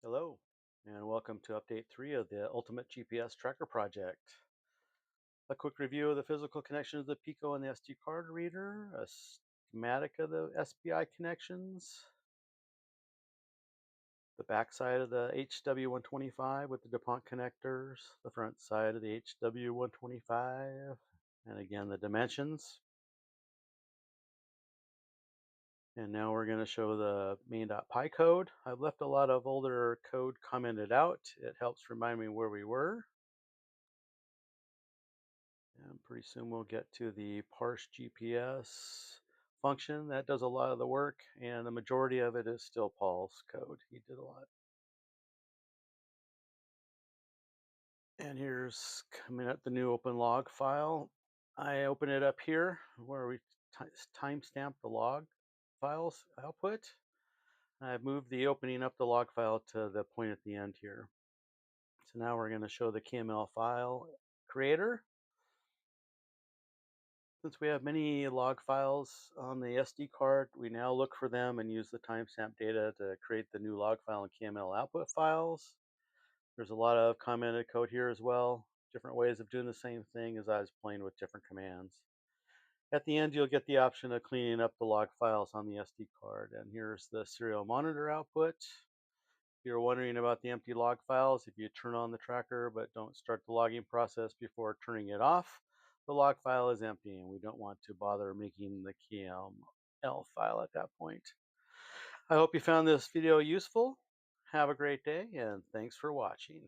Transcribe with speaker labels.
Speaker 1: Hello, and welcome to update 3 of the Ultimate GPS Tracker project. A quick review of the physical connections of the Pico and the SD card reader, a schematic of the SPI connections, the back side of the HW125 with the Dupont connectors, the front side of the HW125, and again the dimensions. And now we're going to show the main.py code. I've left a lot of older code commented out. It helps remind me where we were. And pretty soon we'll get to the parse GPS function. That does a lot of the work, and the majority of it is still Paul's code. He did a lot. And here's coming up the new open log file. I open it up here where we timestamp the log files output. I've moved the opening up the log file to the point at the end here. So now we're going to show the KML file creator. Since we have many log files on the SD card, we now look for them and use the timestamp data to create the new log file and KML output files. There's a lot of commented code here as well, different ways of doing the same thing as I was playing with different commands. At the end, you'll get the option of cleaning up the log files on the SD card. And here's the serial monitor output. If you're wondering about the empty log files, if you turn on the tracker but don't start the logging process before turning it off, the log file is empty and we don't want to bother making the KML file at that point. I hope you found this video useful. Have a great day and thanks for watching.